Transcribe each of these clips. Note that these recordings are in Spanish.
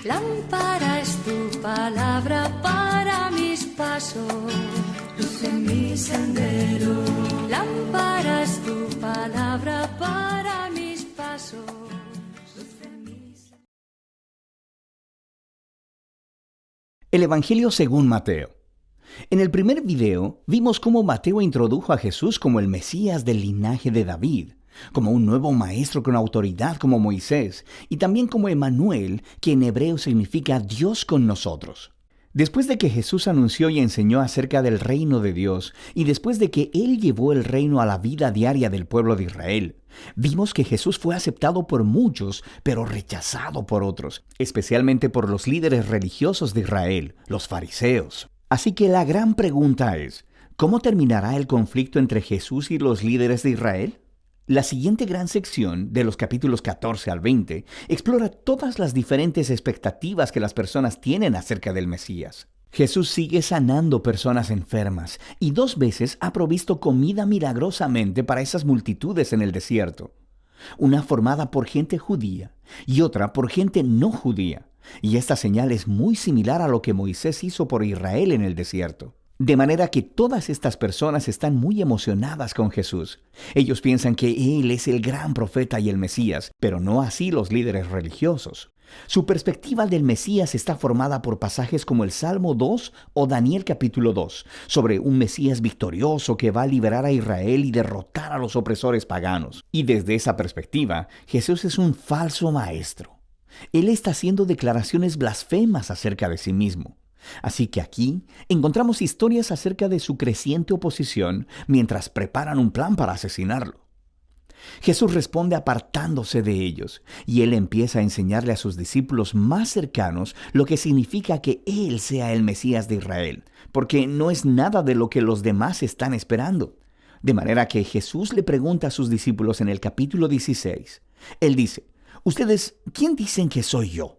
Lámpara es tu palabra para mis pasos, luz en mi sendero. Lámpara es tu palabra para mis pasos, luz en mi sendero. El Evangelio según Mateo. En el primer video vimos cómo Mateo introdujo a Jesús como el Mesías del linaje de David, como un nuevo maestro con autoridad como Moisés, y también como Emmanuel, que en hebreo significa Dios con nosotros. Después de que Jesús anunció y enseñó acerca del reino de Dios, y después de que Él llevó el reino a la vida diaria del pueblo de Israel, vimos que Jesús fue aceptado por muchos, pero rechazado por otros, especialmente por los líderes religiosos de Israel, los fariseos. Así que la gran pregunta es, ¿cómo terminará el conflicto entre Jesús y los líderes de Israel? La siguiente gran sección, de los capítulos 14 al 20, explora todas las diferentes expectativas que las personas tienen acerca del Mesías. Jesús sigue sanando personas enfermas y 2 veces ha provisto comida milagrosamente para esas multitudes en el desierto. Una formada por gente judía y otra por gente no judía. Y esta señal es muy similar a lo que Moisés hizo por Israel en el desierto. De manera que todas estas personas están muy emocionadas con Jesús. Ellos piensan que Él es el gran profeta y el Mesías, pero no así los líderes religiosos. Su perspectiva del Mesías está formada por pasajes como el Salmo 2 o Daniel capítulo 2, sobre un Mesías victorioso que va a liberar a Israel y derrotar a los opresores paganos. Y desde esa perspectiva, Jesús es un falso maestro. Él está haciendo declaraciones blasfemas acerca de sí mismo. Así que aquí encontramos historias acerca de su creciente oposición mientras preparan un plan para asesinarlo. Jesús responde apartándose de ellos, y Él empieza a enseñarle a sus discípulos más cercanos lo que significa que Él sea el Mesías de Israel, porque no es nada de lo que los demás están esperando. De manera que Jesús le pregunta a sus discípulos en el capítulo 16. Él dice, «¿Ustedes quién dicen que soy yo?»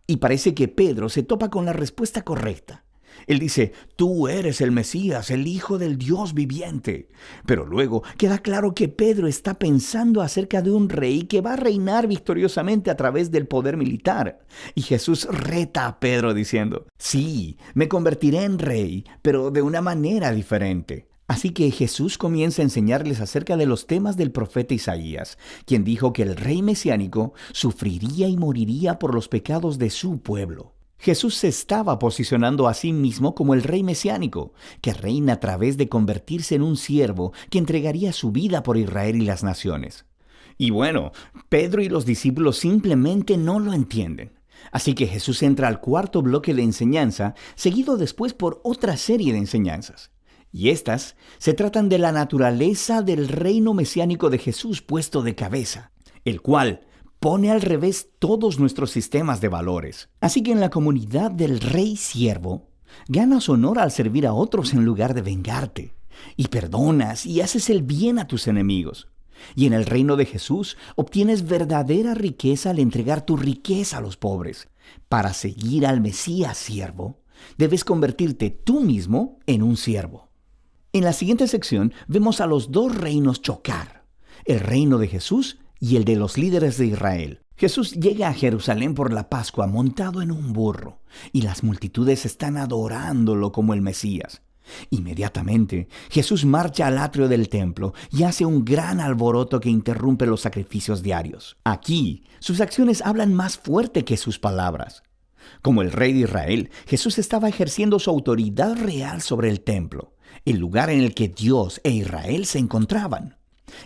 Y parece que Pedro se topa con la respuesta correcta. Él dice, «Tú eres el Mesías, el Hijo del Dios viviente». Pero luego queda claro que Pedro está pensando acerca de un rey que va a reinar victoriosamente a través del poder militar. Y Jesús reta a Pedro diciendo, «Sí, me convertiré en rey, pero de una manera diferente». Así que Jesús comienza a enseñarles acerca de los temas del profeta Isaías, quien dijo que el rey mesiánico sufriría y moriría por los pecados de su pueblo. Jesús se estaba posicionando a sí mismo como el rey mesiánico, que reina a través de convertirse en un siervo que entregaría su vida por Israel y las naciones. Y bueno, Pedro y los discípulos simplemente no lo entienden. Así que Jesús entra al cuarto bloque de enseñanza, seguido después por otra serie de enseñanzas. Y estas se tratan de la naturaleza del reino mesiánico de Jesús puesto de cabeza, el cual pone al revés todos nuestros sistemas de valores. Así que en la comunidad del rey siervo, ganas honor al servir a otros en lugar de vengarte, y perdonas y haces el bien a tus enemigos. Y en el reino de Jesús obtienes verdadera riqueza al entregar tu riqueza a los pobres. Para seguir al Mesías siervo, debes convertirte tú mismo en un siervo. En la siguiente sección vemos a los 2 reinos chocar, el reino de Jesús y el de los líderes de Israel. Jesús llega a Jerusalén por la Pascua montado en un burro, y las multitudes están adorándolo como el Mesías. Inmediatamente, Jesús marcha al atrio del templo y hace un gran alboroto que interrumpe los sacrificios diarios. Aquí, sus acciones hablan más fuerte que sus palabras. Como el rey de Israel, Jesús estaba ejerciendo su autoridad real sobre el templo, el lugar en el que Dios e Israel se encontraban.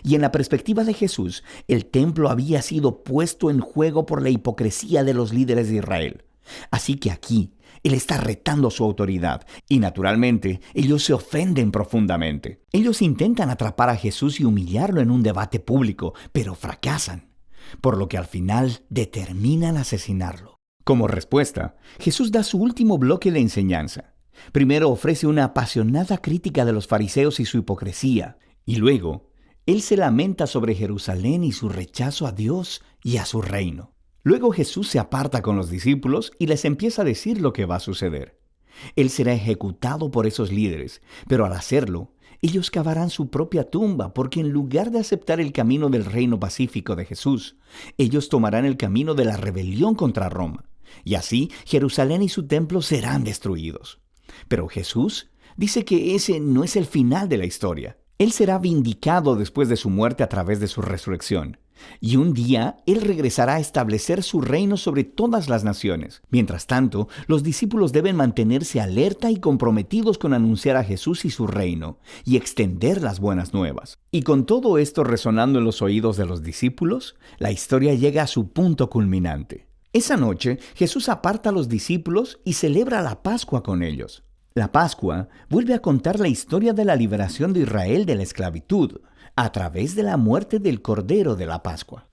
Y en la perspectiva de Jesús, el templo había sido puesto en juego por la hipocresía de los líderes de Israel. Así que aquí, Él está retando su autoridad, y naturalmente, ellos se ofenden profundamente. Ellos intentan atrapar a Jesús y humillarlo en un debate público, pero fracasan, por lo que al final determinan asesinarlo. Como respuesta, Jesús da su último bloque de enseñanza. Primero ofrece una apasionada crítica de los fariseos y su hipocresía, y luego, Él se lamenta sobre Jerusalén y su rechazo a Dios y a su reino. Luego Jesús se aparta con los discípulos y les empieza a decir lo que va a suceder. Él será ejecutado por esos líderes, pero al hacerlo, ellos cavarán su propia tumba, porque en lugar de aceptar el camino del reino pacífico de Jesús, ellos tomarán el camino de la rebelión contra Roma. y así Jerusalén y su templo serán destruidos. Pero Jesús dice que ese no es el final de la historia. Él será vindicado después de su muerte a través de su resurrección. Y un día Él regresará a establecer su reino sobre todas las naciones. Mientras tanto, los discípulos deben mantenerse alerta y comprometidos con anunciar a Jesús y su reino, y extender las buenas nuevas. Y con todo esto resonando en los oídos de los discípulos, la historia llega a su punto culminante. Esa noche, Jesús aparta a los discípulos y celebra la Pascua con ellos. La Pascua vuelve a contar la historia de la liberación de Israel de la esclavitud, a través de la muerte del Cordero de la Pascua.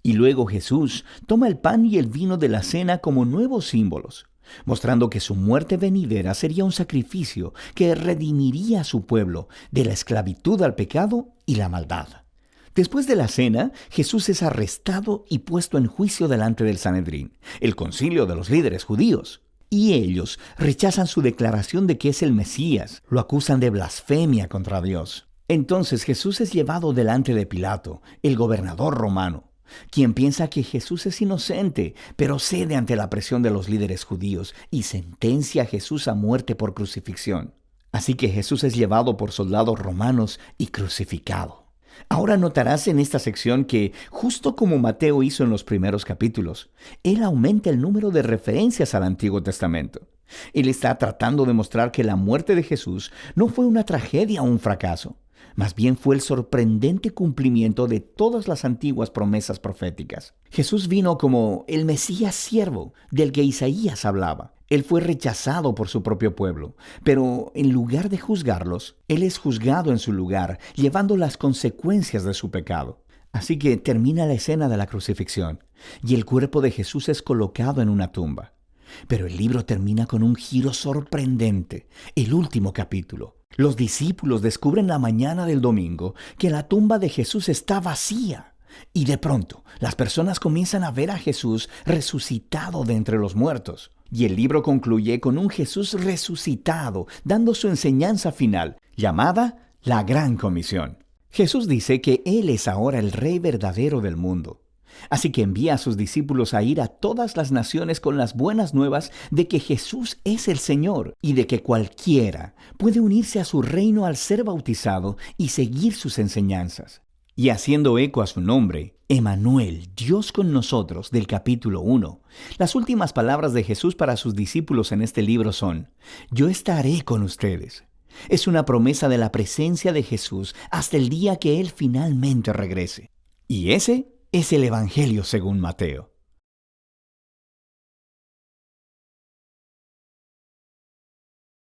Y luego Jesús toma el pan y el vino de la cena como nuevos símbolos, mostrando que su muerte venidera sería un sacrificio que redimiría a su pueblo de la esclavitud al pecado y la maldad. Después de la cena, Jesús es arrestado y puesto en juicio delante del Sanedrín, el concilio de los líderes judíos. Y ellos rechazan su declaración de que es el Mesías, lo acusan de blasfemia contra Dios. Entonces Jesús es llevado delante de Pilato, el gobernador romano, quien piensa que Jesús es inocente, pero cede ante la presión de los líderes judíos y sentencia a Jesús a muerte por crucifixión. Así que Jesús es llevado por soldados romanos y crucificado. Ahora notarás en esta sección que, justo como Mateo hizo en los primeros capítulos, él aumenta el número de referencias al Antiguo Testamento. Él está tratando de mostrar que la muerte de Jesús no fue una tragedia o un fracaso. Más bien fue el sorprendente cumplimiento de todas las antiguas promesas proféticas. Jesús vino como el Mesías siervo del que Isaías hablaba. Él fue rechazado por su propio pueblo, pero en lugar de juzgarlos, Él es juzgado en su lugar, llevando las consecuencias de su pecado. Así que termina la escena de la crucifixión, y el cuerpo de Jesús es colocado en una tumba. Pero el libro termina con un giro sorprendente, el último capítulo. Los discípulos descubren la mañana del domingo que la tumba de Jesús está vacía. Y de pronto, las personas comienzan a ver a Jesús resucitado de entre los muertos. Y el libro concluye con un Jesús resucitado, dando su enseñanza final, llamada la Gran Comisión. Jesús dice que Él es ahora el Rey verdadero del mundo. Así que envía a sus discípulos a ir a todas las naciones con las buenas nuevas de que Jesús es el Señor y de que cualquiera puede unirse a su reino al ser bautizado y seguir sus enseñanzas. Y haciendo eco a su nombre, Emmanuel, Dios con nosotros, del capítulo 1, las últimas palabras de Jesús para sus discípulos en este libro son: yo estaré con ustedes. Es una promesa de la presencia de Jesús hasta el día que Él finalmente regrese. Y ese es el Evangelio según Mateo.